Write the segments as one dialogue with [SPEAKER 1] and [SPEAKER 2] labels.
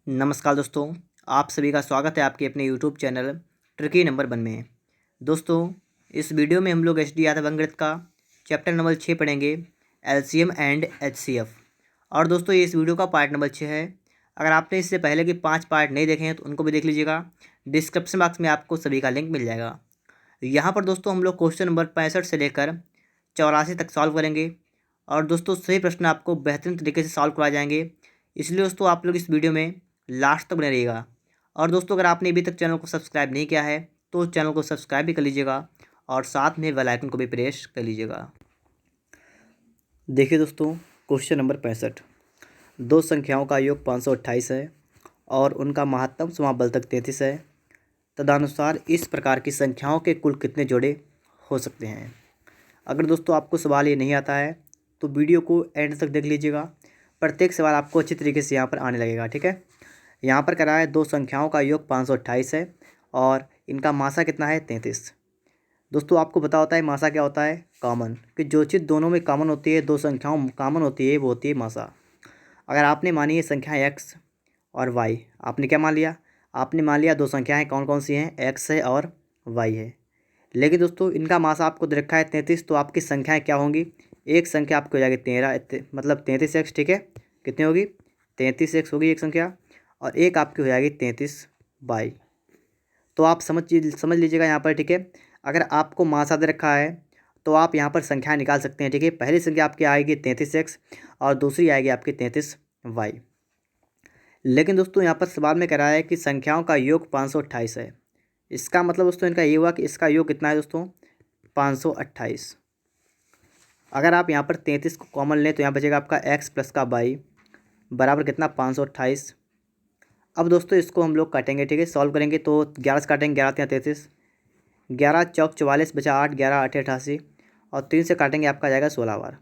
[SPEAKER 1] नमस्कार दोस्तों, आप सभी का स्वागत है आपके अपने यूट्यूब चैनल ट्रिकी नंबर 1 में। दोस्तों, इस वीडियो में हम लोग एच डी यादव अंकगणित का चैप्टर नंबर 6 पढ़ेंगे, एलसीएम एंड एचसीएफ। और दोस्तों, ये इस वीडियो का पार्ट नंबर 6 है। अगर आपने इससे पहले के 5 पार्ट नहीं देखे हैं तो उनको भी देख लीजिएगा। डिस्क्रिप्शन बॉक्स में आपको सभी का लिंक मिल जाएगा। यहाँ पर दोस्तों हम लोग क्वेश्चन नंबर 65 से लेकर 84 तक सॉल्व करेंगे। और दोस्तों, सही प्रश्न आपको बेहतरीन तरीके से सॉल्व कराए जाएंगे। इसलिए दोस्तों, आप लोग इस वीडियो में लास्ट तक बने रहिएगा। और दोस्तों, अगर आपने अभी तक चैनल को सब्सक्राइब नहीं किया है तो चैनल को सब्सक्राइब भी कर लीजिएगा और साथ में बेल आइकन को भी प्रेस कर लीजिएगा। देखिए दोस्तों, क्वेश्चन नंबर 65। दो संख्याओं का योग 528 है और उनका महत्तम समाबलतक 33 है। तदनुसार इस प्रकार की संख्याओं के कुल कितने जोड़े हो सकते हैं। अगर दोस्तों आपको सवाल ये नहीं आता है तो वीडियो को एंड तक देख लीजिएगा। प्रत्येक सवाल आपको अच्छी तरीके से यहाँ पर आने लगेगा। ठीक है, यहाँ पर करा है दो संख्याओं का योग 528 है और इनका मासा कितना है 33। दोस्तों, आपको पता होता है मासा क्या होता है, कॉमन, कि जो चीज़ दोनों में कॉमन होती है, दो संख्याओं कॉमन होती है, वो होती है मासा। अगर आपने मानी है संख्या एक्स और वाई, आपने क्या मान लिया, आपने मान लिया दो संख्याएँ कौन कौन सी हैं, एक्स है और वाई है। लेकिन दोस्तों, इनका मासा आपको दे रखा है 33, तो आपकी संख्याएँ क्या होंगी, एक संख्या आपकी हो जाएगी 13 मतलब 33x। ठीक है, कितनी होगी, 33x होगी एक संख्या, और एक आपकी हो जाएगी 33y। तो आप समझ लीजिएगा यहाँ पर। ठीक है, अगर आपको मासा दे रखा है तो आप यहाँ पर संख्या निकाल सकते हैं। ठीक है, पहली संख्या आपकी आएगी 33x और दूसरी आएगी आपकी 33y। लेकिन दोस्तों, यहाँ पर सवाल में कह रहा है कि संख्याओं का योग 528 है। इसका मतलब दोस्तों इनका ये हुआ कि इसका योग कितना है दोस्तों, 528। अगर आप यहाँ पर 33 को कॉमन लें तो यहाँ बचेगा आपका x प्लस का y बराबर कितना, 528। अब दोस्तों इसको हम लोग काटेंगे। ठीक है, सॉल्व करेंगे तो 11 से काटेंगे, 11 3 33, 11 चौक 44 बचा 8, 11 8 88 और 3 से काटेंगे आपका जाएगा 16 बार।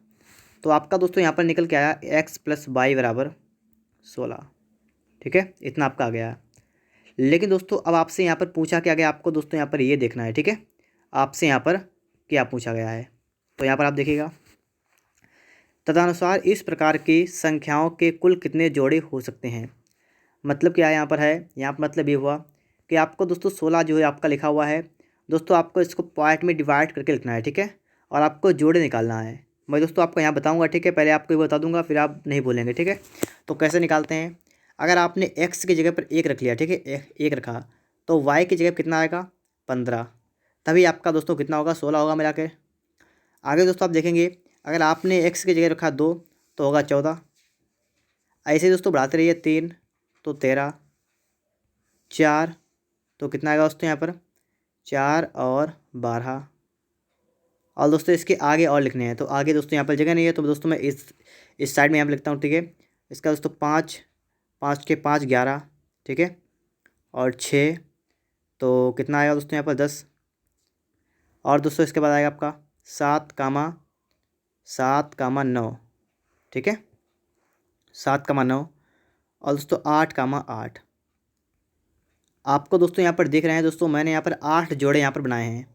[SPEAKER 1] तो आपका दोस्तों यहाँ पर निकल के आया x प्लस वाई बराबर 16। ठीक है, इतना आपका आ गया। लेकिन दोस्तों अब आपसे यहाँ पर पूछा क्या गया, आपको दोस्तों यहाँ पर ये देखना है। ठीक है, आपसे यहाँ पर क्या पूछा गया है, तो यहाँ पर आप देखिएगा, तदनुसार इस प्रकार की संख्याओं के कुल कितने जोड़े हो सकते हैं। मतलब क्या है यहाँ पर है, यहाँ पर मतलब ये हुआ कि आपको दोस्तों 16 जो है आपका लिखा हुआ है। दोस्तों आपको इसको पॉइंट में डिवाइड करके लिखना है। ठीक है, और आपको जोड़े निकालना है। मैं दोस्तों आपको यहाँ बताऊँगा। ठीक है, पहले आपको ये बता दूँगा फिर आप नहीं बोलेंगे। ठीक है, तो कैसे निकालते हैं, अगर आपने x की जगह पर 1 रख लिया, ठीक है, एक रखा, तो y की जगह पर कितना आएगा, 15। तभी आपका दोस्तों कितना होगा, 16 होगा मिला के। आगे दोस्तों आप देखेंगे, अगर आपने x की जगह रखा 2 तो होगा 14। ऐसे दोस्तों बढ़ाते रहिए, 3 तो 13, 4 तो कितना आएगा दोस्तों यहाँ पर, 4 और 12। और दोस्तों इसके आगे और लिखने हैं, तो आगे दोस्तों यहाँ पर जगह नहीं है, तो दोस्तों मैं इस साइड में यहाँ पर लिखता हूँ। ठीक है, इसका दोस्तों 5 5 के 5 11, ठीक है, और 6 तो कितना आएगा दोस्तों यहाँ पर 10। और दोस्तों इसके बाद आएगा आपका 7 7 9, ठीक है, 7 9, और दोस्तों 8 8। आपको दोस्तों यहाँ पर देख रहे हैं दोस्तों, मैंने यहाँ पर 8 जोड़े यहाँ पर बनाए हैं।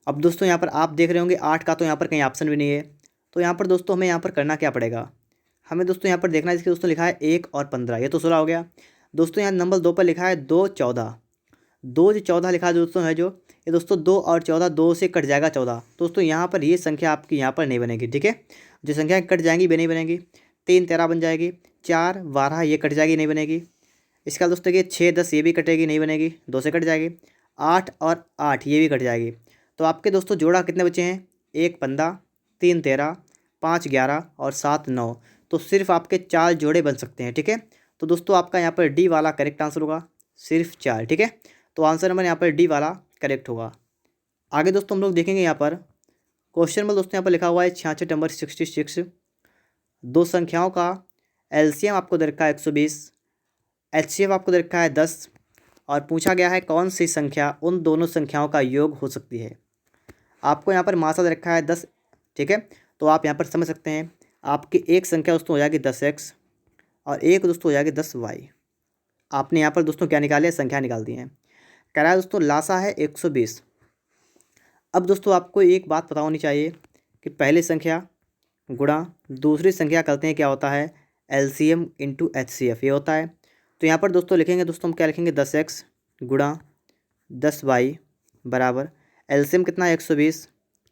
[SPEAKER 1] अब दोस्तों यहाँ पर आप देख रहे होंगे 8 का तो यहाँ पर कहीं ऑप्शन भी नहीं है। तो यहाँ पर दोस्तों हमें यहाँ पर करना क्या पड़ेगा, हमें दोस्तों यहाँ पर देखना है, इसके दोस्तों लिखा है 1 और 15, ये तो 16 हो गया। दोस्तों यहाँ नंबर 2 पर लिखा है 2 14, 2 जो 14 लिखा है दोस्तों है जो, ये दोस्तों 2 और 14, 2 से कट जाएगा 14। दोस्तों यहाँ पर ये संख्या आपकी यहाँ पर नहीं बनेगी। ठीक है, जो संख्या कट जाएंगी वे नहीं बनेगी। 3 13 बन जाएगी, 4 12 ये कट जाएगी, नहीं बनेगी। इसका दोस्तों देखिए 6 10 ये भी कटेगी, नहीं बनेगी, 2 से कट जाएगी। 8 और 8 ये भी कट जाएगी। तो आपके दोस्तों जोड़ा कितने बचे हैं, 1 15, 3 13, 5 11 और 7 9। तो सिर्फ आपके 4 जोड़े बन सकते हैं। ठीक है, तो दोस्तों आपका यहाँ पर डी वाला करेक्ट आंसर होगा, सिर्फ 4। ठीक है, तो आंसर नंबर यहाँ पर डी वाला करेक्ट होगा। आगे दोस्तों हम लोग देखेंगे यहाँ पर क्वेश्चन नंबर दोस्तों यहाँ पर लिखा हुआ है 66 नंबर 66। दो संख्याओं का एलसीएम आपको दे रखा है 120, एचसीएफ आपको दे रखा है 10, और पूछा गया है कौन सी संख्या उन दोनों संख्याओं का योग हो सकती है। आपको यहाँ पर मासा दे रखा है 10। ठीक है, तो आप यहाँ पर समझ सकते हैं, आपकी एक संख्या दोस्तों हो जाएगी 10x और एक दोस्तों हो जाएगी 10y। आपने यहाँ पर दोस्तों क्या निकाले, संख्या निकाल दी है। कह रहा है दोस्तों लासा है 120। अब दोस्तों आपको एक बात पता होनी चाहिए कि पहली संख्या गुणा दूसरी संख्या करते हैं क्या होता है, एलसीएम इंटू एचसीएफ ये होता है। तो यहाँ पर दोस्तों लिखेंगे दोस्तों हम क्या लिखेंगे 10x गुणा 10y बराबर एलसीएम कितना है 120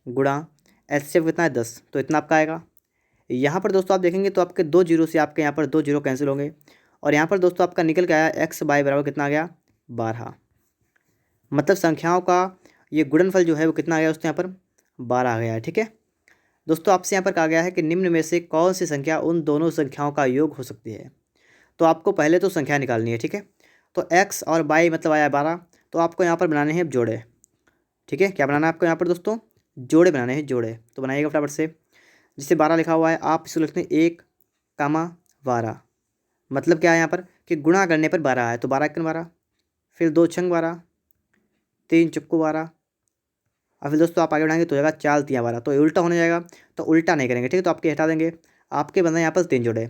[SPEAKER 1] गुणा एचसीएफ कितना है 10, तो इतना आपका आएगा। यहाँ पर दोस्तों आप देखेंगे तो आपके 2 जीरो से आपके यहाँ पर 2 जीरो कैंसिल होंगे और यहाँ पर दोस्तों आपका निकल के आया x बाई बराबर कितना आ गया 12। मतलब संख्याओं का ये गुणनफल जो है वो कितना आ गया दोस्तों यहाँ पर 12 आ गया है। ठीक है दोस्तों, आपसे यहाँ पर कहा गया है कि निम्न में से कौन सी संख्या उन दोनों संख्याओं का योग हो सकती है। तो आपको पहले तो संख्या निकालनी है। ठीक है, तो x और y मतलब आया 12, तो आपको यहाँ पर बनाने हैं जोड़े। ठीक है, क्या बनाना है आपको यहाँ पर दोस्तों, जोड़े बनाने हैं, जोड़े। तो बनाइएगा फटाफट से। जिससे 12 लिखा हुआ है आप इसको लिखते हैं 1, 12। मतलब क्या है यहाँ पर कि गुणा करने पर 12 आया, तो 12 1 12, फिर 2 छंग 12, 3 चुक्कू 12, और फिर दोस्तों आप आगे बढ़ाएंगे तो जाएगा 4 3 12, तो ये उल्टा होने जाएगा, तो उल्टा नहीं करेंगे। ठीक है, तो आपके हटा देंगे। आपके बंदा यहाँ पर 3 जोड़े,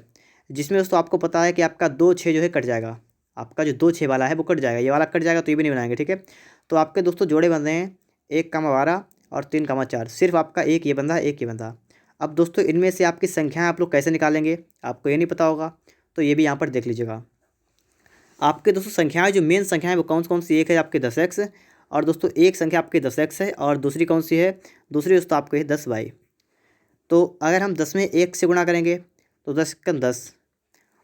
[SPEAKER 1] जिसमें दोस्तों आपको पता है कि आपका 2 6 जो है कट जाएगा। आपका जो 2 6 वाला है वो कट जाएगा, ये वाला कट जाएगा, तो ये भी नहीं बनाएंगे। ठीक है, तो आपके दोस्तों जोड़े बन रहे हैं 1, 12 और 3, 4। सिर्फ आपका एक ये बंदा, एक ये बंदा। अब दोस्तों इनमें से आपकी संख्याएं आप लोग कैसे निकालेंगे, आपको ये नहीं पता होगा, तो ये भी यहाँ पर देख लीजिएगा। आपके दोस्तों संख्याएं जो मेन संख्याएं वो कौन कौन सी, एक है आपके 10x, और दोस्तों एक संख्या आपकी 10x है, और दूसरी कौन सी है, दूसरी दोस्तों आपको है 10y। तो अगर हम 10 में 1 से गुणा करेंगे तो 10 का 10,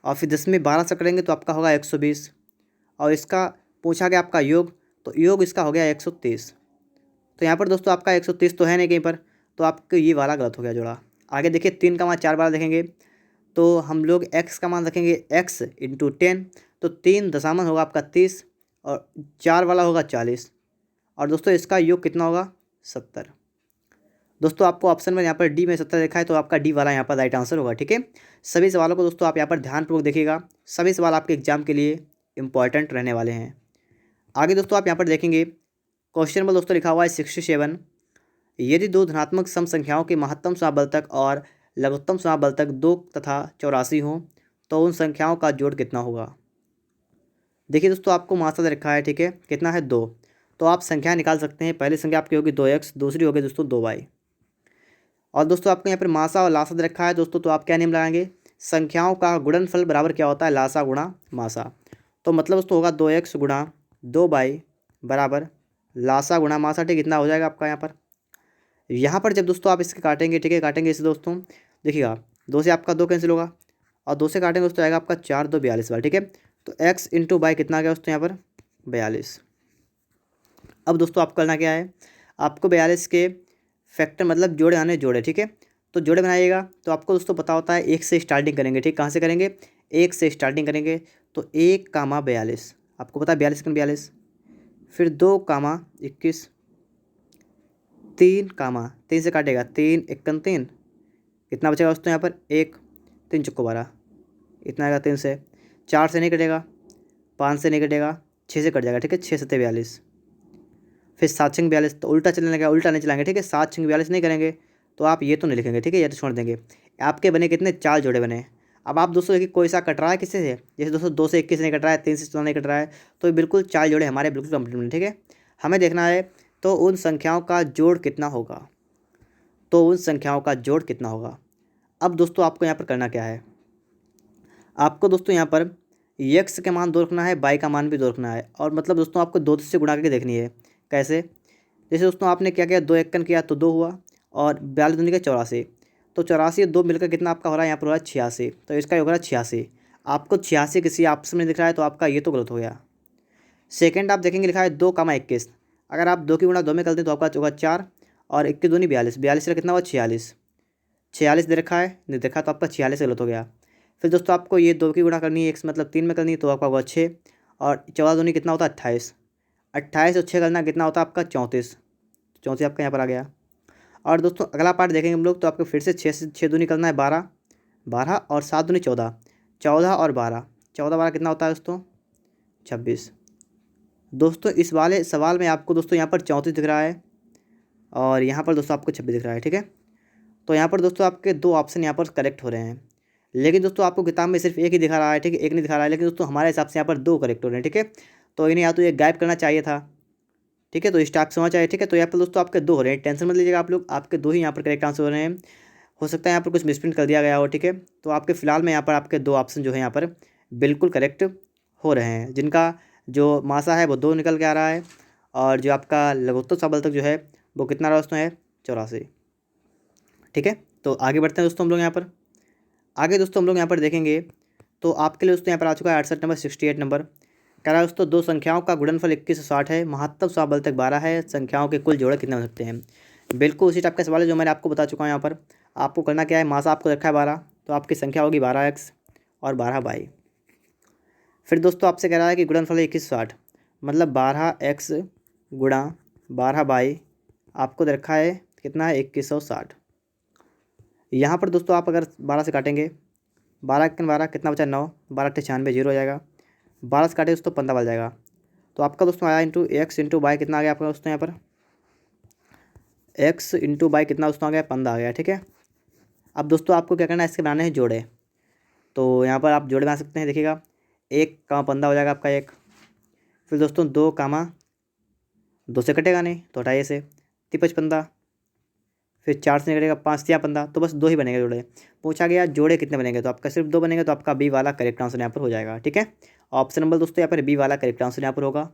[SPEAKER 1] और फिर 10 में 12 से करेंगे तो आपका होगा 120, और इसका पूछा गया आपका योग, तो योग इसका हो गया 130। तो यहाँ पर दोस्तों आपका 130 तो है नहीं कहीं पर, तो आपको ये वाला गलत हो गया जोड़ा। आगे देखिए 3 का मान 4 बार देखेंगे तो हम लोग x का मान रखेंगे x इंटू 10, तो 3 दशामन होगा आपका 30, और 4 वाला होगा 40, और दोस्तों इसका योग कितना होगा 70। दोस्तों आपको ऑप्शन में यहाँ पर डी में 70 लिखा है, तो आपका डी वाला यहाँ पर राइट आंसर होगा। ठीक है, सभी सवालों को दोस्तों आप यहाँ पर ध्यानपूर्वक देखिएगा, सभी सवाल आपके एग्जाम के लिए इंपॉर्टेंट रहने वाले हैं। आगे दोस्तों आप यहाँ पर देखेंगे क्वेश्चन नंबर दोस्तों लिखा हुआ है 67। यदि दो धनात्मक सम संख्याओं के महत्तम समाबलतक और लघुत्तम समाबलतक 2 तथा 84 हों तो उन संख्याओं का जोड़ कितना होगा। देखिए दोस्तों आपको मासा दे रखा है। ठीक है, कितना है 2, तो आप संख्या निकाल सकते हैं। पहली संख्या आपकी होगी 2x, दूसरी होगी दोस्तों 2y, और दोस्तों आपको यहाँ पर मासा और लासा दे रखा है दोस्तों, तो आप क्या नियम लगाएंगे, संख्याओं का गुणनफल बराबर क्या होता है, लासा गुणा मासा। तो मतलब दोस्तों होगा 2x गुणा 2y बराबर लासा गुणा मासा। ठीक, कितना हो जाएगा आपका यहाँ पर जब दोस्तों आप इसके काटेंगे, ठीक है, काटेंगे इसे दोस्तों, देखिएगा 2 से आपका 2 कैंसिल होगा, और 2 से काटेंगे दोस्तों आएगा आपका 4 2 42 वाला। ठीक है, तो x इंटू बाई कितना आ गया दोस्तों यहाँ पर 42। अब दोस्तों आपको करना क्या है, आपको 42 के फैक्टर मतलब जोड़े आने जोड़े। ठीक है, तो जोड़े बनाइएगा, तो आपको दोस्तों पता होता है 1 से स्टार्टिंग करेंगे। ठीक, कहाँ से करेंगे, 1 से स्टार्टिंग करेंगे, तो 1, 42, आपको पता है 42 42, फिर 2, 21, 3, 3 से काटेगा 3 1 3, कितना बचेगा दोस्तों यहाँ पर 1, 3 चुक्को 12, इतना आएगा 3 से, 4 से नहीं कटेगा, 5 से नहीं कटेगा, 6 से कट जाएगा। ठीक है, 6 7 42, फिर 7 6 42, तो उल्टा चलने लगेगा, उल्टा नहीं चलाएंगे। ठीक है, 7 6 42 नहीं करेंगे, तो आप ये तो नहीं लिखेंगे। ठीक है, ये तो छोड़ देंगे। आपके बने कितने, 4 जोड़े बने। अब आप दोस्तों देखिए कोई सा कट रहा है किसी से, जैसे दोस्तों 2 से 21 नहीं कट रहा है, 3 से 14 नहीं कट रहा है, तो बिल्कुल 4 जोड़े हमारे बिल्कुल कंप्लीट बने। ठीक है, हमें देखना है तो उन संख्याओं का जोड़ कितना होगा, तो उन संख्याओं का जोड़ कितना होगा। अब दोस्तों आपको यहाँ पर करना क्या है, आपको दोस्तों यहाँ पर x के मान 2 रखना है, y का मान भी 2 रखना है, और मतलब दोस्तों आपको 2 से गुणा करके देखनी है। कैसे, जैसे दोस्तों आपने क्या किया, 2 1 किया तो 2 हुआ, और 42 दूनी का 84, तो 84 2 मिलकर कितना आपका हो रहा है, यहाँ पर हो रहा है 86, तो इसका हो रहा है 86। आपको 86 किसी ऑप्शन में दिख रहा है, तो आपका ये तो गलत हो गया। सेकंड आप देखेंगे लिखा है 2, 21, अगर आप 2 की गुणा 2 में करते हैं तो आपका होगा 4, और 1 की दूनी 42, 42 से कितना हुआ 46, 46 दे रखा है, नहीं देखा, तो आपका 46 गलत हो गया। फिर दोस्तों आपको ये 2 की गुणा करनी है, 1 मतलब 3 में करनी है, तो आपका होगा 6, और 14 दूनी कितना होता है 28, 28 और 6 करना कितना होता है आपका 34, 34 आपका यहाँ पर आ गया। और दोस्तों अगला पार्ट देखेंगे हम लोग, तो आपको फिर से 6 से 6 दूनी करना है 12, 12 और 7 दूनी 14, 14 और 12, 14 12 कितना होता है दोस्तों 26। दोस्तों इस वाले सवाल में आपको दोस्तों यहाँ पर 34 दिख रहा है, और यहाँ पर दोस्तों आपको 26 दिख रहा है। ठीक है, तो यहाँ पर दोस्तों आपके 2 ऑप्शन यहाँ पर करेक्ट हो रहे हैं, लेकिन दोस्तों आपको किताब में सिर्फ एक ही दिखा रहा है। ठीक है, एक नहीं दिखा रहा है, लेकिन दोस्तों हमारे हिसाब से यहाँ पर 2 करेक्ट हो रहे हैं। ठीक है, तो इन्हें या तो ये गायब करना चाहिए था। ठीक है, तो इस टाइप से होना चाहिए। ठीक है, तो यहाँ पर दोस्तों आपके 2 हो रहे हैं, टेंशन मत लीजिएगा आप लोग, आपके 2 ही यहाँ पर करेक्ट आंसर हो रहे हैं। हो सकता है यहाँ पर कुछ मिसप्रिंट कर दिया गया हो। ठीक है, तो आपके फिलहाल में यहाँ पर आपके 2 ऑप्शन जो है यहाँ पर बिल्कुल करेक्ट हो रहे हैं, जिनका जो मासा है वो 2 निकल के आ रहा है और जो आपका लघुत्तम समाबलतक जो है वो कितना रहा दोस्तों है 84। ठीक है, तो आगे बढ़ते हैं दोस्तों हम लोग यहाँ पर। आगे दोस्तों हम लोग यहाँ पर देखेंगे तो आपके लिए दोस्तों यहाँ पर आ चुका है 68 नंबर 68 नंबर। कह रहा है दोस्तों दो संख्याओं का गुणनफल 21 से 60 है, महत्तम समाबलतक 12 है, संख्याओं के कुल जोड़े कितने हो सकते हैं। बिल्कुल उसी टाइप का सवाल है जो मैंने आपको बता चुका हूँ। यहाँ पर आपको करना क्या है, मासा आपको रखा है 12, तो आपकी संख्या होगी 12x और 12y। फिर दोस्तों आपसे कह रहा है कि गुणनफल 21 60, मतलब 12x गुणा 12y आपको दे रखा है कितना है 2160। यहाँ पर दोस्तों आप अगर 12 से काटेंगे, 12 कितना बचा 9, 12 96 जीरो हो जाएगा, 12 से काटे दोस्तों 15 बच जाएगा। तो आपका दोस्तों आया इंटू एक्स इंटू वाई कितना आ गया आपका दोस्तों यहाँ पर, एक्स इंटू वाई कितना दोस्तों आ गया 15 आ गया। ठीक है, अब दोस्तों आपको क्या करना है, इसके बनाने हैं जोड़े। तो यहाँ पर आप जोड़े बना सकते हैं, देखिएगा 1, 15 हो जाएगा आपका 1। फिर दोस्तों 2, 2 से कटेगा नहीं तो हटाइए से 55, फिर 4 से निकलेगा 5, 15, तो बस 2 ही बनेंगे जोड़े। पूछा गया जोड़े कितने बनेंगे, तो आपका सिर्फ 2 बनेंगे, तो आपका बी वाला करेक्ट आंसर यहाँ पर हो जाएगा। ठीक है, ऑप्शन नंबर दोस्तों यहाँ पर बी वाला करेक्ट आंसर यहाँ पर होगा।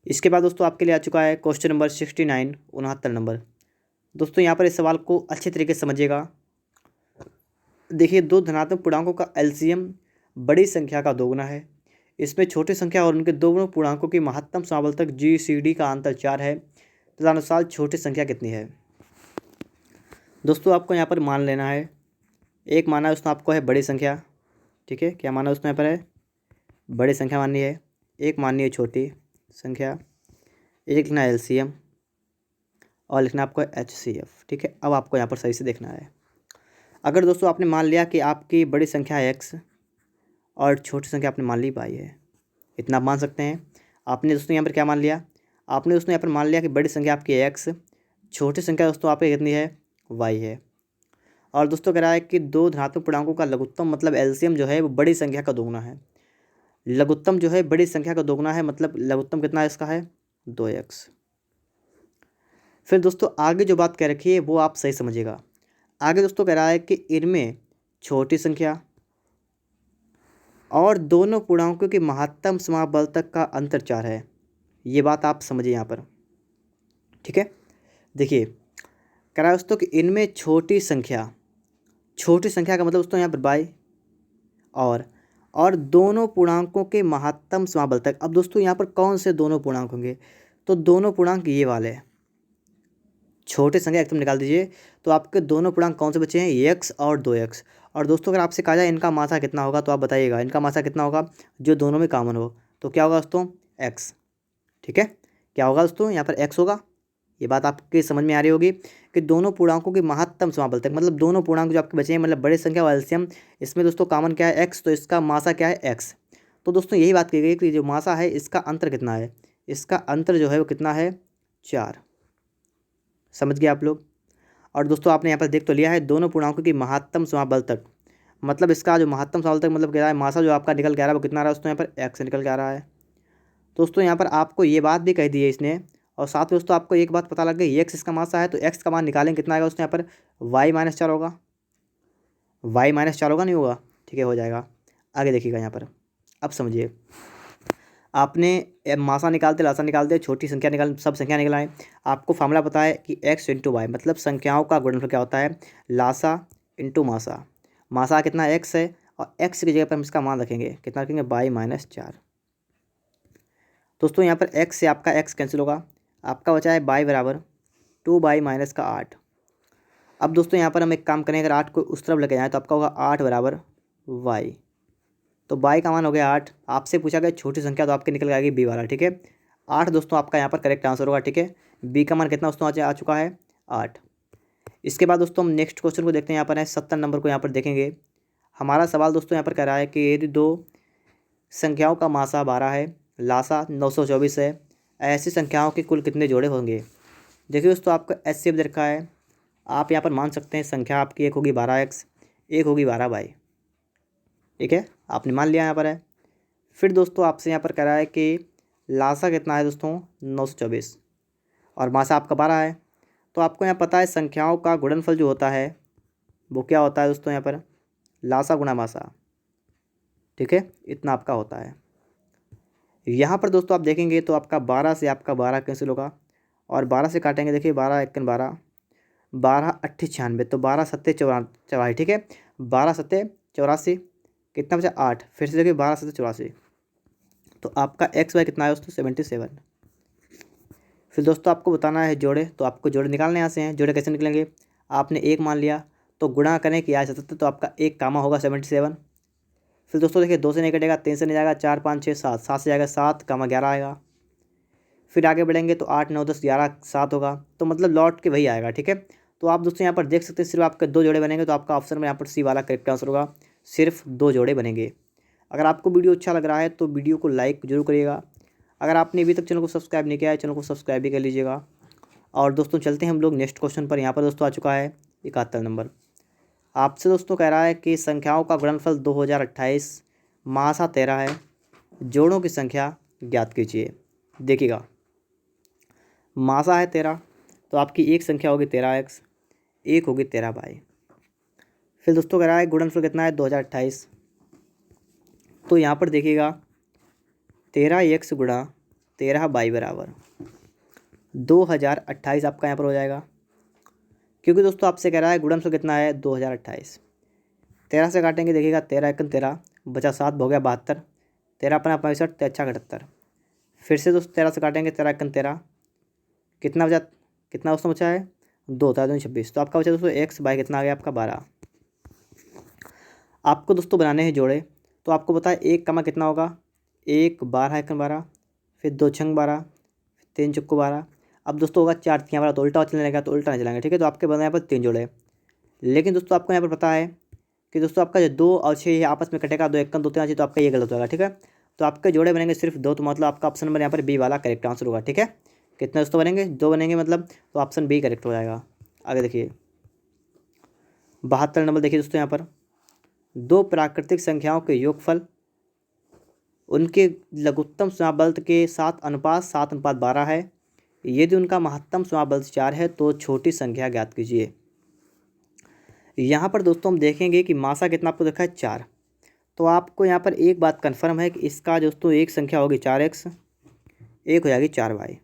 [SPEAKER 1] इसके बाद दोस्तों आपके लिए आ चुका है क्वेश्चन नंबर 69 69 नंबर। दोस्तों यहाँ पर इस सवाल को अच्छे तरीके से समझिएगा। देखिए, दो धनात्मक पूर्णांकों का एलसीएम बड़ी संख्या का दोगुना है, इसमें छोटी संख्या और उनके दोगुना पूर्णांकों की महत्तम समाबलतक GCD का अंतर 4 है, तदनुसार छोटी संख्या कितनी है। दोस्तों आपको यहाँ पर मान लेना है, एक माना है उसमें आपको है बड़ी संख्या। ठीक है, क्या माना उसमें यहाँ पर है, बड़ी संख्या माननी है, एक माननी है छोटी संख्या, एक लिखना है LCM और लिखना आपको HCF। ठीक है, अब आपको यहाँ पर सही से देखना है। अगर दोस्तों आपने मान लिया कि आपकी बड़ी संख्या है x और छोटी संख्या आपने मान ली y है, इतना आप मान सकते हैं। आपने दोस्तों यहाँ पर क्या मान लिया, आपने दोस्तों यहाँ पर मान लिया कि बड़ी संख्या आपकी है x, छोटी संख्या दोस्तों आपकी कितनी है y है। और दोस्तों कह रहा है कि दो धनात्मक पूर्णांकों का लघुत्तम मतलब LCM जो है वो बड़ी संख्या का दोगुना है। लघुत्तम जो है बड़ी संख्या का दोगुना है, मतलब लघुत्तम कितना है इसका है 2x। फिर दोस्तों आगे जो बात कह रखी है वो आप सही समझिएगा। आगे दोस्तों कह रहा है कि इनमें छोटी संख्या और दोनों पूर्णांकों की महत्तम समाबलतक का अंतर 4 है, ये बात आप समझिए यहाँ पर। ठीक है, देखिए कह रहा है दोस्तों कि इनमें छोटी संख्या का मतलब दोस्तों यहाँ पर बाई और दोनों पूर्णांकों के महत्तम समाबलतक। अब दोस्तों यहाँ पर कौन से दोनों पूर्णांक होंगे, तो दोनों पूर्णांक ये वाले हैं, छोटे संख्या एकदम निकाल दीजिए, तो आपके दोनों पूर्णांक कौन से बचे हैं x और 2x। और दोस्तों अगर आपसे कहा जाए इनका मासा कितना होगा, तो आप बताइएगा इनका मासा कितना होगा जो दोनों में कॉमन हो, तो क्या होगा दोस्तों x। ठीक है, क्या होगा दोस्तों यहाँ पर x होगा। ये बात आपके समझ में आ रही होगी कि दोनों पूर्णांकों की महत्तम समाबलतक, मतलब दोनों पूर्णांक जो आपके बचे हैं, मतलब बड़ी संख्या और एलसीएम, इसमें दोस्तों कॉमन क्या है x, तो इसका मासा क्या है x। तो दोस्तों यही बात की गई कि जो मासा है इसका अंतर कितना है, इसका अंतर जो है वो कितना है 4। समझ गए आप लोग। और दोस्तों आपने यहाँ पर देख तो लिया है दोनों पूर्णांकों की महत्तम समाबलतक, मतलब इसका जो महत्तम समाबलतक मतलब कह रहा है मासा जो आपका निकल के आ रहा है वो कितना आ रहा है दोस्तों यहाँ पर x निकल के आ रहा है। दोस्तों यहाँ पर आपको ये बात भी कह दी है इसने, और साथ में दोस्तों आपको एक बात पता लग गई, x इसका मासा है तो x का मान निकालेंगे कितना आएगा दोस्तों यहाँ पर y-4 होगा, y-4 होगा नहीं होगा। ठीक है, हो जाएगा। आगे देखिएगा यहाँ पर, अब समझिए, आपने मासा निकालते लासा निकालते छोटी संख्या निकाल सब संख्या निकलाएं। आपको फार्मूला पता है कि x इंटू वाई मतलब संख्याओं का गुणनफल क्या होता है, लासा इंटू मासा। मासा कितना x है और x की जगह पर हम इसका मान रखेंगे, कितना रखेंगे y-4। दोस्तों यहाँ पर x से आपका x कैंसिल होगा, आपका बचा है y बराबर 2y-8। अब दोस्तों यहाँ पर हम एक काम करें, अगर 8 को उस तरफ लेके जाएँ तो आपका होगा 8 बराबर y, तो y का मान हो गया 8। आपसे पूछा गया छोटी संख्या, तो आपके निकल आएगी b वाला। ठीक है, 8 दोस्तों आपका यहाँ पर करेक्ट आंसर होगा। ठीक है, b का मान कितना दोस्तों आ चुका है 8। इसके बाद दोस्तों हम नेक्स्ट क्वेश्चन को देखते हैं। यहाँ पर है 70 नंबर को यहाँ पर देखेंगे। हमारा सवाल दोस्तों यहाँ पर कह रहा है कि यदि दो संख्याओं का मासा 12 है, लासा 924 है, ऐसी संख्याओं के कुल कितने जोड़े होंगे। देखिए दोस्तों आपका HCF दे रखा है, आप यहाँ पर मान सकते हैं संख्या आपकी एक होगी 12x, एक होगी 12y। ठीक है, आपने मान लिया यहाँ पर है। फिर दोस्तों आपसे यहाँ पर कह रहा है कि लासा कितना है दोस्तों 924 और मासा आपका 12 है, तो आपको यहाँ पता है संख्याओं का गुणनफल जो होता है वो क्या होता है दोस्तों यहाँ पर लासा गुणा मासा। ठीक है, इतना आपका होता है। यहाँ पर दोस्तों आप देखेंगे तो आपका 12 से आपका 12 कैंसिल होगा और 12 से काटेंगे, देखिए 12 एकन 12, 12 अट्ठी 96, तो 12 सत्ते 84, ठीक है। 12 सत्ते 84, कितना बचा 8, फिर से देखिए 12 सत्ते 84, तो आपका एक्स वाई कितना है दोस्तों 77। फिर दोस्तों आपको बताना है जोड़े, तो आपको जोड़े निकालने यहाँ से हैं। जोड़े कैसे निकलेंगे, आपने एक मान लिया तो गुणा करें कि 77, तो आपका एक कामा होगा 77। फिर दोस्तों देखिए 2 से नहीं कटेगा, 3 से नहीं जाएगा, 4 5 6 7, 7 से जाएगा 7, कामा 11 आएगा। फिर आगे बढ़ेंगे तो 8 9 10 11 7 होगा, तो मतलब लौट के वही आएगा, ठीक है। तो आप दोस्तों यहाँ पर देख सकते हैं सिर्फ आपके 2 जोड़े बनेंगे, तो आपका ऑप्शन में यहाँ पर सी वाला करेक्ट आंसर होगा, सिर्फ 2 जोड़े बनेंगे। अगर आपको वीडियो अच्छा लग रहा है तो वीडियो को लाइक जरूर करिएगा। अगर आपने अभी तक चैनल को सब्सक्राइब नहीं किया है, चैनल को सब्सक्राइब भी कर लीजिएगा। और दोस्तों चलते हैं हम लोग नेक्स्ट क्वेश्चन पर। यहाँ पर दोस्तों आ चुका है 71 नंबर। आपसे दोस्तों कह रहा है कि संख्याओं का गुणनफल 2028 मासा 13 है, जोड़ों की संख्या ज्ञात कीजिए। देखिएगा मासा है 13, तो आपकी एक संख्या होगी 13x, एक होगी 13y। फिर दोस्तों कह रहा है गुणनफल कितना है 2028, तो यहाँ पर देखिएगा 13x गुणा 13y बराबर 2028 आपका यहाँ पर हो जाएगा, क्योंकि दोस्तों आपसे कह रहा है गुणनफल कितना है 2028। 13 से काटेंगे, देखिएगा 13 एकन 13, बचा 7 हो गया 72, 13 अपना 65, 13 78। फिर से दोस्तों 13 से काटेंगे, 13 एकन 13, कितना बचा, कितना दोस्तों बचा है 2, 13 दूनी 26, तो आपका बचा दोस्तों एक्स बाई कितना आ गया आपका 12। आपको दोस्तों बनाने हैं जोड़े, तो आपको पता है एक कमा कितना होगा, 1 12 एकन 12, फिर 2 छंग 12, 3 चुक्को 12। अब दोस्तों होगा 4 तियाँ 12, तो उल्टा चलने लगा, तो उल्टा नहीं चलाएंगे, ठीक है। तो आपके बने यहाँ पर 3 जोड़े। लेकिन दोस्तों आपको यहाँ पर पता है कि दोस्तों आपका जो 2 और 6 ये आपस में कटेगा, 2 एकन 2 3, तो आपका ये गलत होगा, ठीक है। तो आपके जोड़े बनेंगे सिर्फ 2, तो मतलब आपका ऑप्शन नंबर यहाँ पर बी वाला करेक्ट आंसर होगा, ठीक है। कितने दोस्तों बनेंगे, 2 बनेंगे मतलब, तो ऑप्शन बी करेक्ट हो जाएगा। आगे देखिए 72 नंबर। देखिए दोस्तों यहाँ पर 2 प्राकृतिक संख्याओं के योगफल उनके लघुत्तम समाबल्त के साथ अनुपात 7:12 है। यदि उनका महत्तम समाबल्त 4 है तो छोटी संख्या ज्ञात कीजिए। यहाँ पर दोस्तों हम देखेंगे कि मासा कितना आपको देखा है 4, तो आपको यहाँ पर एक बात कन्फर्म है कि इसका दोस्तों एक संख्या होगी 4x, एक हो जाएगी 4y,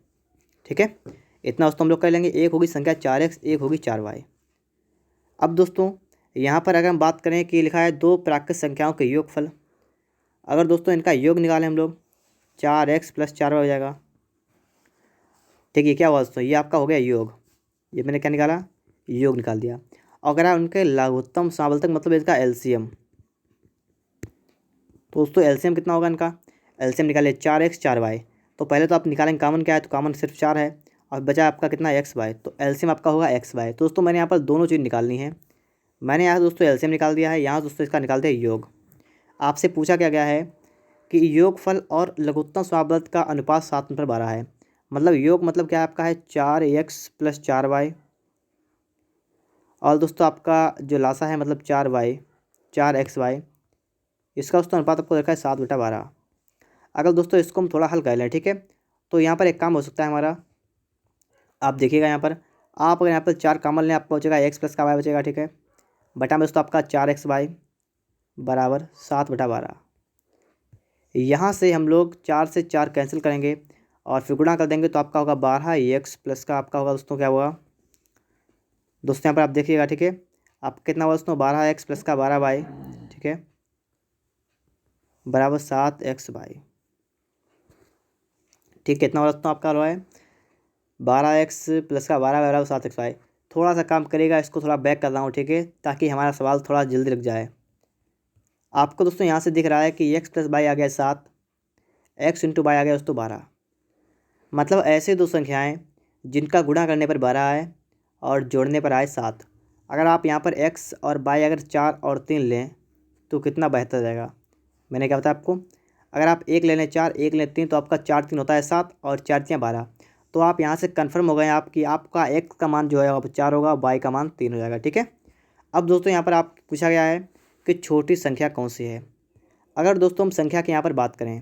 [SPEAKER 1] ठीक है। इतना दोस्तों हम लोग कर लेंगे, एक होगी संख्या 4x, एक होगी 4y। अब दोस्तों यहाँ पर अगर हम बात करें कि लिखा है 2 प्राकृतिक संख्याओं के योगफल, अगर दोस्तों इनका योग निकालें हम लोग 4x + 4y हो जाएगा, ठीक है। क्या हुआ दोस्तों, ये आपका हो गया योग, ये मैंने क्या निकाला, योग निकाल दिया। अगर उनके लघुत्तम समाबल्तक मतलब इसका एलसीएम, तो दोस्तों एलसीएम कितना होगा इनका, एलसीएम निकालिए 4x 4y। तो पहले तो आप निकालेंगे कॉमन क्या है, तो कॉमन सिर्फ 4 है, और बचा आपका कितना xy, तो एलसीएम आपका होगा xy। तो दोस्तों मैंने यहाँ पर दोनों चीज़ निकालनी है। मैंने यहाँ दोस्तों एलसीएम निकाल दिया है, यहाँ दोस्तों इसका निकाल दिया योग। आपसे पूछा क्या गया है कि योगफल और लघुत्तम समाबल्त का अनुपात 7:12 है। मतलब योग मतलब क्या आपका है 4x + 4y, और दोस्तों आपका जो लासा है मतलब 4xy, इसका दोस्तों अनुपात आपको देखा है 7/12। अगर दोस्तों इसको हम थोड़ा हल कर लें, ठीक है, तो यहाँ पर एक काम हो सकता है हमारा। आप देखिएगा यहाँ पर, आप अगर यहाँ पर 4 कॉमन लें, आपको बचेगा x + का y बचेगा, ठीक है। बटा में दोस्तों आपका 4xy बराबर 7/12। यहाँ से हम लोग 4 से 4 कैंसिल करेंगे और फिर गुणा कर देंगे, तो आपका होगा 12x + का आपका होगा दोस्तों क्या हुआ दोस्तों, यहाँ पर आप देखिएगा, ठीक है। आप कितना हुआ दोस्तों 12x + का 12y, ठीक है, बराबर 7xy, ठीक। कितना हुआ दोस्तों आपका हुआ है 12x + का 12y बराबर 7xy। थोड़ा सा काम करेगा, इसको थोड़ा बैक कर रहा हूँ, ठीक है, ताकि हमारा सवाल थोड़ा जल्दी लग जाए। आपको दोस्तों यहाँ से दिख रहा है कि x + y आ गया 7, x × y आ गया दोस्तों 12। मतलब ऐसे दो संख्याएं जिनका गुणा करने पर 12 आए और जोड़ने पर आए 7। अगर आप यहाँ पर x और y अगर 4 और 3 लें तो कितना बेहतर रहेगा। मैंने क्या बताया आपको, अगर आप 1 ले लें 4, 1 लें 3, तो आपका 4 3 होता है 7 और 4 3 12। तो आप यहाँ से कन्फर्म हो गए आप कि आपका x का मान जो है वो 4 होगा, y का मान 3 हो जाएगा, ठीक है। अब दोस्तों यहाँ पर आप पूछा गया है कि छोटी संख्या कौन सी है। अगर दोस्तों हम संख्या की यहाँ पर बात करें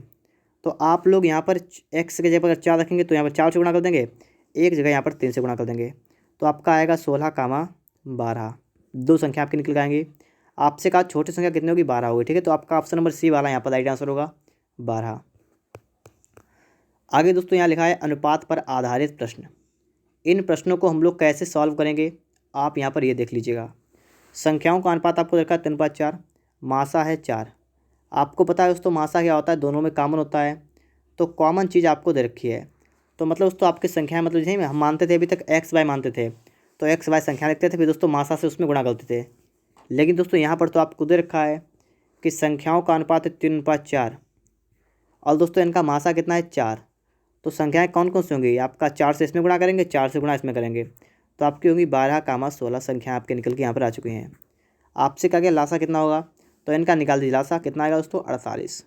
[SPEAKER 1] तो आप लोग यहाँ पर x की जगह पर 4 रखेंगे तो यहाँ पर 4 से गुणा कर देंगे, एक जगह यहाँ पर 3 से गुणा कर देंगे, तो आपका आएगा 16, 2 संख्या आपकी निकल जाएंगी। आपसे कहा छोटी संख्या कितनी होगी 12 होगी, ठीक है। तो आपका ऑप्शन नंबर सी वाला यहाँ पर राइट आंसर होगा 12। आगे दोस्तों यहाँ लिखा है अनुपात पर आधारित प्रश्न। इन प्रश्नों को हम लोग कैसे सॉल्व करेंगे आप यहाँ पर ये देख लीजिएगा। संख्याओं का अनुपात आपको देखा है 3:4, मासा है 4। आपको पता है दोस्तों मासा क्या होता है, दोनों में कॉमन होता है। तो कॉमन चीज़ आपको दे रखी है, तो मतलब दोस्तों आपकी संख्या मतलब जैसे हम मानते थे अभी तक एक्स वाई मानते थे, तो एक्स वाई संख्या लिखते थे, फिर दोस्तों मासा से उसमें गुणा करते थे। लेकिन दोस्तों यहाँ पर तो आपको दे रखा है कि संख्याओं का अनुपात है 3:4 और दोस्तों इनका मासा कितना है 4। तो संख्याएं कौन कौन सी होंगी, आपका 4 से इसमें गुणा करेंगे, 4 से गुणा इसमें करेंगे, तो आपकी होंगी 12, 16 संख्या आपके निकल के यहाँ पर आ चुकी हैं। आपसे कहा गया लासा कितना होगा, तो इनका निकाल दीजिए। लासा कितना आएगा दोस्तों 48।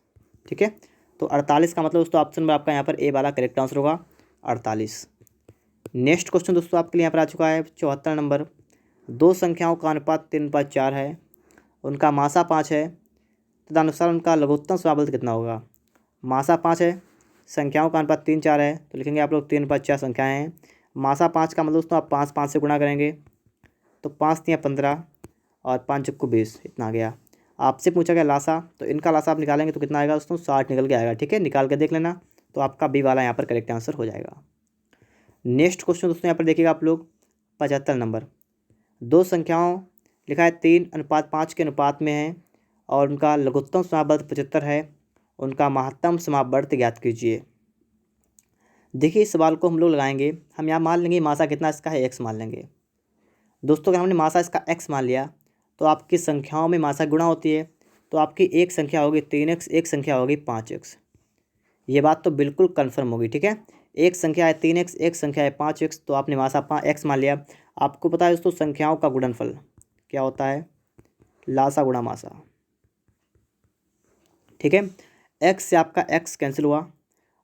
[SPEAKER 1] ठीक है, तो 48 का मतलब दोस्तों ऑप्शन में आपका यहाँ पर ए वाला करेक्ट आंसर होगा 48। नेक्स्ट क्वेश्चन दोस्तों आपके लिए यहाँ पर आ चुका है 74 नंबर। दो संख्याओं का अनुपात 3:4 है, उनका मासा 5 है, तदनुसार उनका लघुत्तम समाबल कितना होगा। मासा 5 है, संख्याओं का अनुपात 3:4 है, तो लिखेंगे आप लोग 3:4 संख्याएँ हैं। मासा 5 का मतलब दोस्तों आप 5 से गुणा करेंगे, तो 5×3 = 15 और 5×20 इतना आ गया। आपसे पूछा गया लासा, तो इनका लासा आप निकालेंगे तो कितना आएगा दोस्तों 60 निकल के आएगा। ठीक है, निकाल के देख लेना, तो आपका बी वाला यहाँ पर करेक्ट आंसर हो जाएगा। नेक्स्ट क्वेश्चन दोस्तों यहाँ पर देखिएगा आप लोग 75 नंबर। दो संख्याओं लिखा है 3:5 के अनुपात में है और उनका लघुत्तम समावर्त 75 है, उनका महत्तम समावर्त ज्ञात कीजिए। देखिए इस सवाल को हम लोग लगाएंगे, हम यहाँ मान लेंगे मासा कितना इसका है एक्स मान लेंगे। दोस्तों अगर हमने मासा इसका एक्स मान लिया तो आपकी संख्याओं में मासा गुणा होती है, तो आपकी एक संख्या होगी 3x, एक संख्या होगी 5x। ये बात तो बिल्कुल कन्फर्म होगी। ठीक है, एक संख्या है 3x, एक संख्या है 5x, तो आपने मासा x मान लिया। आपको पता है दोस्तों संख्याओं का गुणनफल क्या होता है, लासा गुणा मासा। ठीक है, x से आपका x कैंसिल हुआ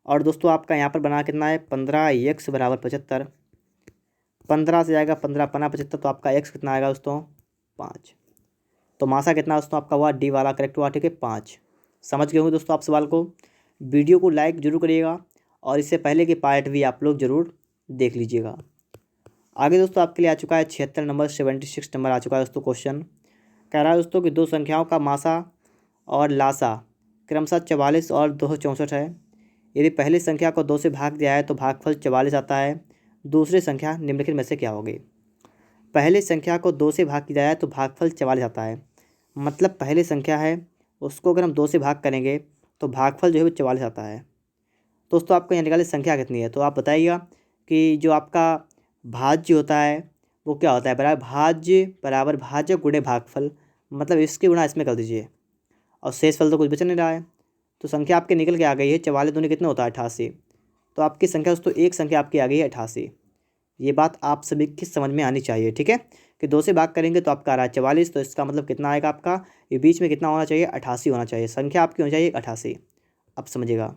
[SPEAKER 1] और दोस्तों आपका यहाँ पर बना कितना है 15x = 75। 15 से जाएगा 15×5 = 75, तो आपका x कितना आएगा दोस्तों 5। तो मासा कितना दोस्तों आपका हुआ डी वाला करेक्ट हुआ। ठीक है, 5। समझ गए होंगे दोस्तों आप सवाल को। वीडियो को लाइक जरूर करिएगा और इससे पहले के पार्ट भी आप लोग जरूर देख लीजिएगा। आगे दोस्तों आपके लिए आ चुका है 76 नंबर, 76 नंबर आ चुका है दोस्तों। क्वेश्चन कह रहा है दोस्तों कि दो संख्याओं का मासा और लासा क्रमशः 44 और 264 है। यदि पहली संख्या को 2 से भाग दिया है तो भागफल 44 आता है। दूसरी संख्या निम्नलिखित में से क्या होगी। पहली संख्या को 2 से भाग किया जाए तो भागफल 44 आता है, मतलब पहली संख्या है उसको अगर हम 2 से भाग करेंगे तो भागफल जो है वो 44 आता है। दोस्तों आपको यहाँ निकाले संख्या कितनी है, तो आप बताइएगा कि जो आपका भाज्य होता है वो क्या होता है, बराबर भाज्य गुणे भागफल, मतलब इसकी गुणा इसमें कर दीजिए और शेषफल तो कुछ बच नहीं रहा है। तो संख्या आपके निकल के आ गई है 44 दूनी कितना होता है 88। तो आपकी संख्या दोस्तों एक संख्या आपकी आ गई है 88। ये बात आप सभी की समझ में आनी चाहिए। ठीक है, कि 2 से भाग करेंगे तो आपका आ रहा है 44, तो इसका मतलब कितना आएगा आपका, ये बीच में कितना होना चाहिए 88 होना चाहिए, संख्या आपकी होनी चाहिए 88। अब समझिएगा,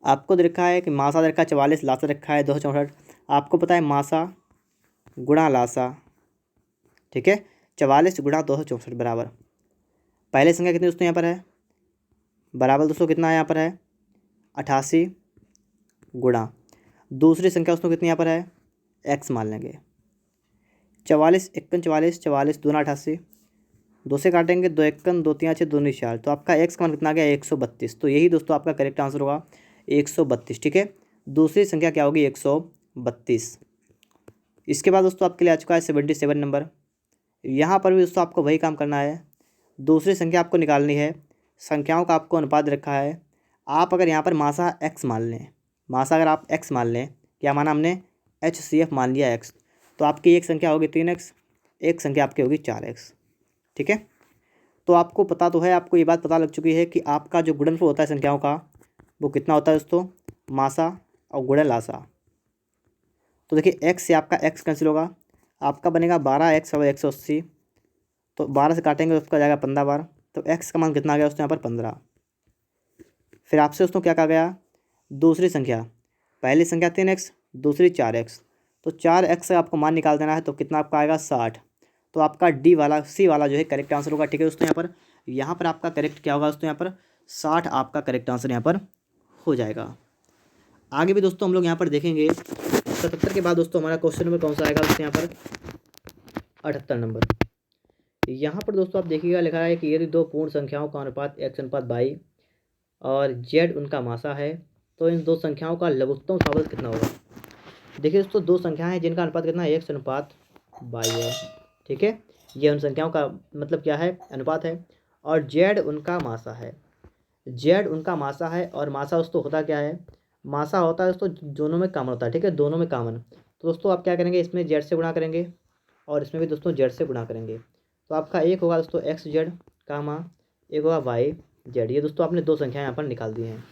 [SPEAKER 1] आपको दे रखा है कि मासा दे रखा है 44, लासा रखा है 264। आपको पता है मासा गुणा लासा, ठीक है, 44 गुणा 264 बराबर पहले संख्या कितनी दोस्तों यहाँ पर है, बराबर दोस्तों कितना यहाँ पर है 88 गुणा दूसरी संख्या दोस्तों कितनी यहाँ पर है x मान लेंगे। 44 × 44, 44 दूना 88, 2 से काटेंगे 2 × 1 2 3 6 2 9 4, तो आपका x का मान कितना आ गया 132। तो यही दोस्तों आपका करेक्ट आंसर होगा 132। ठीक है, दूसरी संख्या क्या होगी 132। इसके बाद दोस्तों आपके लिए आ चुका है 77 नंबर। यहाँ पर भी दोस्तों आपको वही काम करना है, दूसरी संख्या आपको निकालनी है, संख्याओं का आपको अनुपात रखा है। आप अगर यहाँ पर मासा x मान लें, मासा अगर आप x मान लें, क्या माना हमने HCF मान लिया x, तो आपकी एक संख्या होगी 3x, एक संख्या आपकी होगी 4x। ठीक है, तो आपको पता तो है, आपको ये बात पता लग चुकी है कि आपका जो गुणनफल होता है संख्याओं का वो कितना होता है दोस्तों, मासा और गुणन लासा। तो देखिए x से आपका x कैंसिल होगा, आपका बनेगा 12x और 180, तो 12 से काटेंगे तो उसका जाएगा 15 बार, तो x का मान कितना आ गया दोस्तों यहाँ पर 15। फिर आपसे दोस्तों क्या कहा गया, दूसरी संख्या, पहली संख्या 3x, दूसरी 4x, तो 4x से आपको मान निकाल देना है, तो कितना आपका आएगा 60। तो आपका डी वाला सी वाला जो है करेक्ट आंसर होगा। ठीक है दोस्तों, यहाँ पर आपका करेक्ट क्या होगा दोस्तों, यहाँ पर 60 आपका करेक्ट आंसर यहाँ पर हो जाएगा। आगे भी दोस्तों हम लोग यहाँ पर देखेंगे 77 के बाद दोस्तों हमारा क्वेश्चन नंबर कौन सा आएगा दोस्तों, यहाँ पर 78 नंबर। यहाँ पर दोस्तों आप देखिएगा लिखा है कि यदि दो पूर्ण संख्याओं का अनुपात x अनुपात y और z उनका मासा है तो इन दो संख्याओं का लघुत्तम समाबल कितना होगा। देखिए दोस्तों, दो संख्याएं हैं जिनका अनुपात कितना है, 100:22 है। ठीक है, ये उन संख्याओं का मतलब क्या है, अनुपात है। और जेड उनका मासा है, जेड उनका मासा है। और मासा दोस्तों होता क्या है, मासा होता है दोस्तों दोनों में कॉमन होता है। ठीक है, दोनों में कॉमन। तो दोस्तों आप क्या करेंगे, इसमें जेड से गुणा करेंगे और इसमें भी दोस्तों जेड से गुणा करेंगे। तो आपका एक होगा दोस्तों एक्स जेड कामा, एक होगा वाई जेड। ये दोस्तों आपने दो संख्याएं यहाँ पर निकाल दी हैं।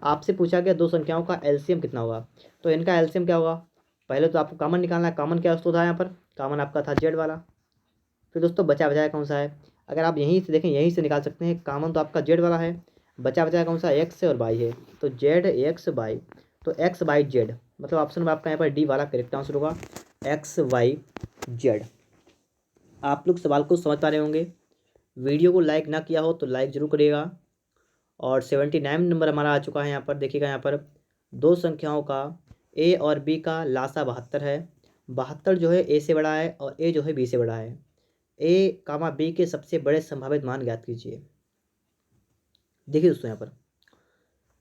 [SPEAKER 1] आपसे पूछा गया दो संख्याओं का एलसीएम कितना होगा, तो इनका एलसीएम क्या होगा। पहले तो आपको कॉमन निकालना है, कॉमन क्या दोस्तों था यहाँ पर, कॉमन आपका था जेड वाला। फिर दोस्तों बचा बचाया कौन सा है, अगर आप यहीं से देखें यहीं से निकाल सकते हैं। कॉमन तो आपका जेड वाला है, बचा बचाया कौन सा, एक्स और वाई है। तो जेड एक्स वाई, तो एक्स वाई जेड, मतलब ऑप्शन में आपका यहाँ पर डी वाला करेक्ट आंसर होगा, एक्स वाई जेड। आप लोग सवाल को समझ पा रहे होंगे। वीडियो को लाइक ना किया हो तो लाइक जरूर करिएगा। और 79 नंबर हमारा आ चुका है। यहाँ पर देखिएगा, यहाँ पर दो संख्याओं का ए और बी का लासा 72 है। 72 जो है ए से बड़ा है और ए जो है बी से बड़ा है। ए कामा बी के सबसे बड़े संभावित मान ज्ञात कीजिए। देखिए दोस्तों, यहाँ पर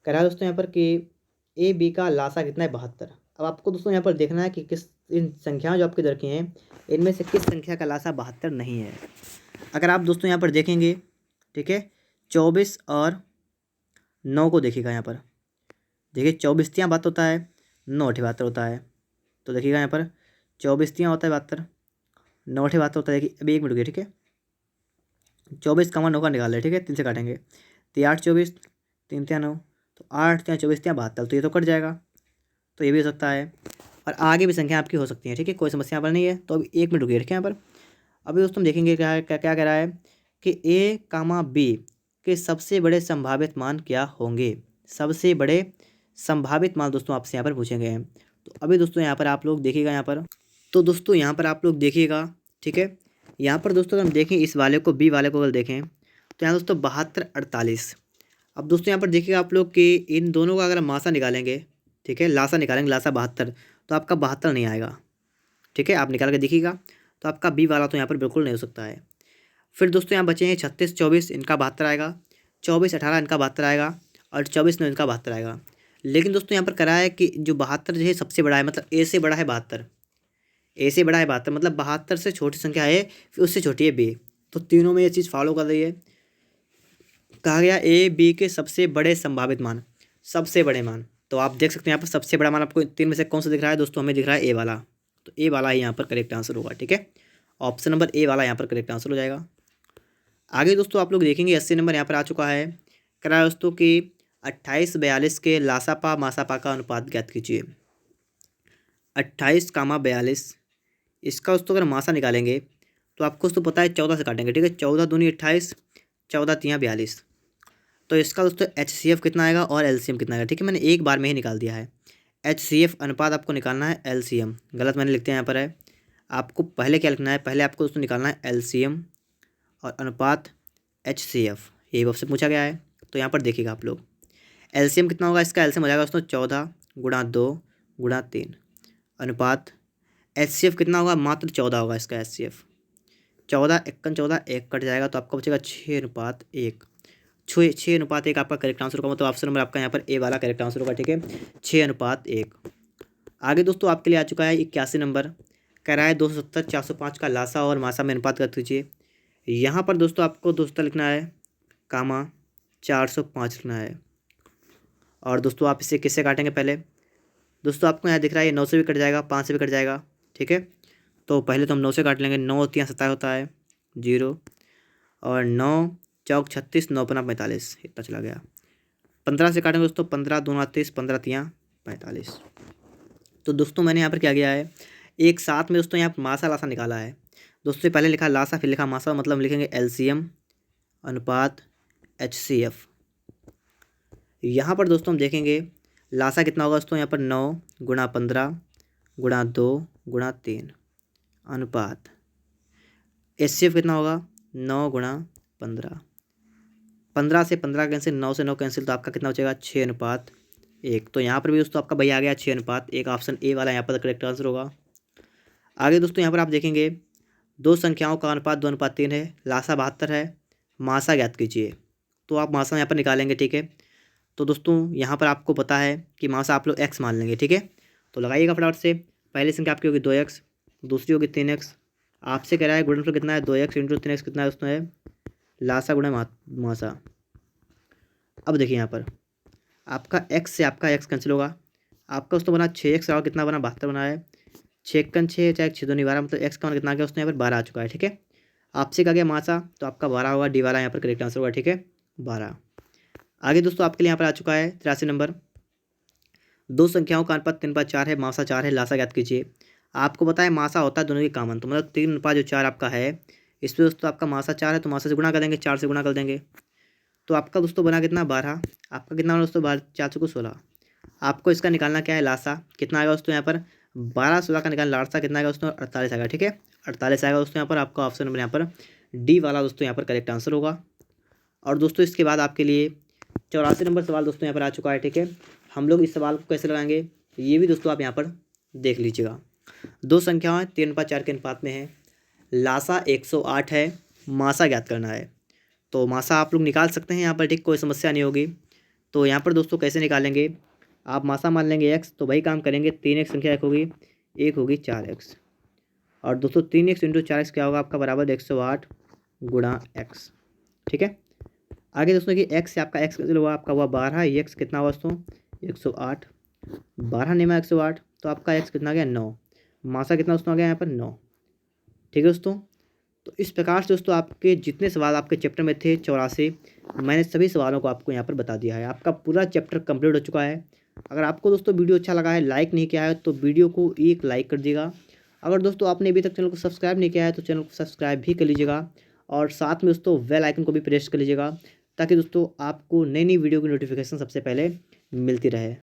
[SPEAKER 1] कह रहा है दोस्तों यहाँ पर कि ए बी का लासा कितना है, 72। अब आपको दोस्तों यहाँ पर देखना है कि किस इन संख्याएं जो आपकी दर की हैं इनमें से किस संख्या का लासा 72 नहीं है। अगर आप दोस्तों यहाँ पर देखेंगे, ठीक है, 24 और 9 को देखिएगा। यहाँ पर देखिए 24 तियाँ बात होता है, 9 अठी 72 होता है। तो देखिएगा यहाँ पर 24 तियाँ होता है 72, 9 अठी 72 होता है। देखिए अभी एक मिनट रुकिए, ठीक है, 24 का 9 का निकाल ले, ठीक है, 3 से काटेंगे, 3 8 24, 3 तियाँ 9, तो 8 तियाँ 24 तियाँ 72, तो ये तो कट जाएगा। तो ये भी हो सकता है और आगे भी संख्या आपकी हो सकती है। ठीक है, कोई समस्या यहाँ पर नहीं है। तो अभी एक मिनट रुकिए, ठीक है। यहाँ पर अभी दोस्तों हम देखेंगे क्या है, क्या कह रहा है कि ए कामा बी के सबसे बड़े संभावित मान क्या होंगे। सबसे बड़े संभावित मान दोस्तों आपसे यहाँ पर पूछे गए हैं। तो अभी दोस्तों यहाँ पर आप लोग देखिएगा, यहाँ पर तो दोस्तों यहाँ पर आप लोग देखिएगा, ठीक है। यहाँ पर दोस्तों अगर हम देखें इस वाले को, बी वाले को अगर देखें तो यहाँ दोस्तों 72 48। अब दोस्तों यहाँ पर देखिएगा आप लोग कि इन दोनों का अगर हम मासा निकालेंगे, ठीक है, लासा निकालेंगे, लासा 72, तो आपका 72 नहीं आएगा। ठीक है, आप निकाल के देखिएगा, तो आपका बी वाला तो यहाँ पर बिल्कुल नहीं हो सकता है। फिर दोस्तों यहाँ बचे हैं 36 24, इनका 72 आएगा, 24 18 इनका 72 आएगा और 24 9 इनका 72 आएगा। लेकिन दोस्तों यहाँ पर करा है कि जो 72 जो है सबसे बड़ा है, मतलब ए से बड़ा है 72, ए से बड़ा है 72, मतलब 72 से छोटी संख्या है फिर उससे छोटी है बी। तो तीनों में ये चीज़ फॉलो कर रही है। कहा गया ए बी के सबसे बड़े संभावित मान, सबसे बड़े मान। तो आप देख सकते हैं यहाँ पर सबसे बड़ा मान आपको तीन में से कौन सा दिख रहा है दोस्तों, हमें दिख रहा है ए वाला। तो ए वाला ही यहाँ पर करेक्ट आंसर होगा। ठीक है, ऑप्शन नंबर ए वाला यहाँ पर करेक्ट आंसर हो जाएगा। आगे दोस्तों आप लोग देखेंगे 80 नंबर यहाँ पर आ चुका है। कह रहा है दोस्तों कि 28 42 के लासापा मासापा का अनुपात ज्ञात कीजिए। 28 कामा 42, इसका दोस्तों अगर मासा निकालेंगे तो आपको तो पता है 14 से काटेंगे। ठीक है, 14 दूनी 28, 14 तियाँ 42। तो इसका दोस्तों HCF कितना आएगा और LCM कितना आएगा। ठीक है, मैंने एक बार में ही निकाल दिया है। HCF अनुपात आपको निकालना है, LCM गलत मैंने लिखते हैं यहाँ पर है। आपको पहले क्या लिखना है, पहले आपको दोस्तों निकालना है LCM और अनुपात HCF, ये आपसे पूछा गया है। तो यहाँ पर देखिएगा आप लोग LCM कितना होगा, इसका LCM हो जाएगा दोस्तों 14 गुणा 2 गुणा 3 अनुपात HCF कितना होगा, मात्र 14 होगा इसका HCF। 14 51 14, एक कट जाएगा तो आपका बचेगा 6:1। 6:1 आपका करेक्ट आंसर होगा, मतलब ऑप्शन नंबर आपका यहाँ पर ए वाला करेक्ट आंसर होगा। ठीक है, 6:1। आगे दोस्तों आपके लिए आ चुका है 81 नंबर। कह रहा है 270 405 का लासा और मासा में अनुपात कर दीजिए। यहाँ पर दोस्तों आपको दोस्तों लिखना है कामा 405 लिखना है। और दोस्तों आप इसे किससे काटेंगे, पहले दोस्तों आपको यहाँ दिख रहा है 9 से भी कट जाएगा, 5 से भी कट जाएगा। ठीक है, तो पहले तो हम 9 से काट लेंगे। 9 तियाँ 27 होता है 0, और 9 चौक 36, 9 पना 45, इतना चला गया। 15 से काटेंगे दोस्तों, 15 दूना 30, 15 तियाँ 45। तो दोस्तों मैंने यहाँ पर क्या किया है, एक साथ में दोस्तों यहाँ पर मासा लासा निकाला है। दोस्तों पहले लिखा लासा फिर लिखा मासा, मतलब लिखेंगे LCM अनुपात HCF। यहाँ पर दोस्तों हम देखेंगे लासा कितना होगा दोस्तों, यहाँ पर 9 गुणा 15 गुणा 2 गुणा 3 अनुपात HCF कितना होगा, 9 गुणा 15। 15 से 15 कैंसिल, 9 से 9 कैंसिल, तो आपका कितना बचेगा 6:1। तो यहाँ पर भी दोस्तों आपका भैया आ गया 6:1, ऑप्शन ए वाला यहाँ पर करेक्ट आंसर होगा। आगे दोस्तों यहाँ पर आप देखेंगे दो संख्याओं का अनुपात 2:3 है, लासा 72 है, मासा ज्ञात कीजिए। तो आप मासा यहाँ पर निकालेंगे। ठीक है, तो दोस्तों यहाँ पर आपको पता है कि मासा आप लोग x मान लेंगे, ठीक है। तो लगाइएगा फटाफट से। पहली संख्या आपकी होगी 2x, दूसरी होगी 3x। आपसे कह रहा है गुणनफल कितना है, 2x इंटू 3x कितना है दोस्तों, है लासा गुणा मासा। अब देखिए यहाँ पर आपका x से आपका x कैंसिल होगा। आपका दोस्तों बना 6x और कितना बना 72 बना है। 6 चाहे 6 2 12, मतलब x का मान कितना आ गया दोस्तों, यहाँ पर 12 आ चुका है, ठीक है। आपसे कहा गया मासा, तो आपका 12 होगा, डी वाला यहाँ पर करेक्ट आंसर होगा, ठीक है 12। आगे दोस्तों आपके लिए यहाँ पर आ चुका है 83 नंबर। दो संख्याओं का अनुपात 3/4 है, मासा 4 है, लासा ज्ञात कीजिए। आपको पता है मासा होता है दोनों की कॉमन, तो मतलब 3/4 आपका है, इस पर दोस्तों आपका मासा 4 है तो मासा से गुणा कर देंगे, 4 से गुणा कर देंगे। तो आपका दोस्तों बना कितना 12। आपका कितना बना दोस्तों 4 चौको 16। आपको इसका निकालना क्या है लासा, कितना आएगा दोस्तों यहाँ पर 12 16 का निकालना, लासा कितना आएगा दोस्तों 48 आएगा, ठीक है 48 आएगा दोस्तों। यहाँ पर आपका ऑप्शन नंबर यहाँ पर डी वाला दोस्तों यहाँ पर करेक्ट आंसर होगा। और दोस्तों इसके बाद आपके लिए 84 नंबर सवाल दोस्तों यहाँ पर आ चुका है, ठीक है। हम लोग इस सवाल को कैसे लगाएंगे ये भी दोस्तों आप यहाँ पर देख लीजिएगा। दो संख्याएं 3/4 के अनुपात में है, लासा 108 है, मासा ज्ञात करना है। तो मासा आप लोग निकाल सकते हैं यहाँ पर, ठीक कोई समस्या नहीं होगी। तो यहाँ पर दोस्तों कैसे निकालेंगे, आप मासा मान लेंगे x, तो वही काम करेंगे 3x संख्या एक होगी 4x, और दोस्तों 3x इंटू 4x क्या होगा आपका बराबर 108 गुणा x, ठीक है। आगे दोस्तों कि x से आपका x कैंसिल हुआ, आपका हुआ 12, x कितना हुआ दोस्तों 108, 12 नहीं में 108, तो आपका x कितना आ गया 9, मासा कितना दोस्तों आ गया यहाँ पर 9, ठीक है दोस्तों। तो इस प्रकार से दोस्तों आपके जितने सवाल आपके चैप्टर में थे 84, मैंने सभी सवालों को आपको यहाँ पर बता दिया है। आपका पूरा चैप्टर कंप्लीट हो चुका है। अगर आपको दोस्तों वीडियो अच्छा लगा है, लाइक नहीं किया है तो वीडियो को एक लाइक कर दीजिएगा। अगर दोस्तों आपने अभी तक चैनल को सब्सक्राइब नहीं किया है तो चैनल को सब्सक्राइब भी कर लीजिएगा, और साथ में दोस्तों बेल आइकन को भी प्रेस कर लीजिएगा, ताकि दोस्तों आपको नई नई वीडियो की नोटिफिकेशन सबसे पहले मिलती रहे।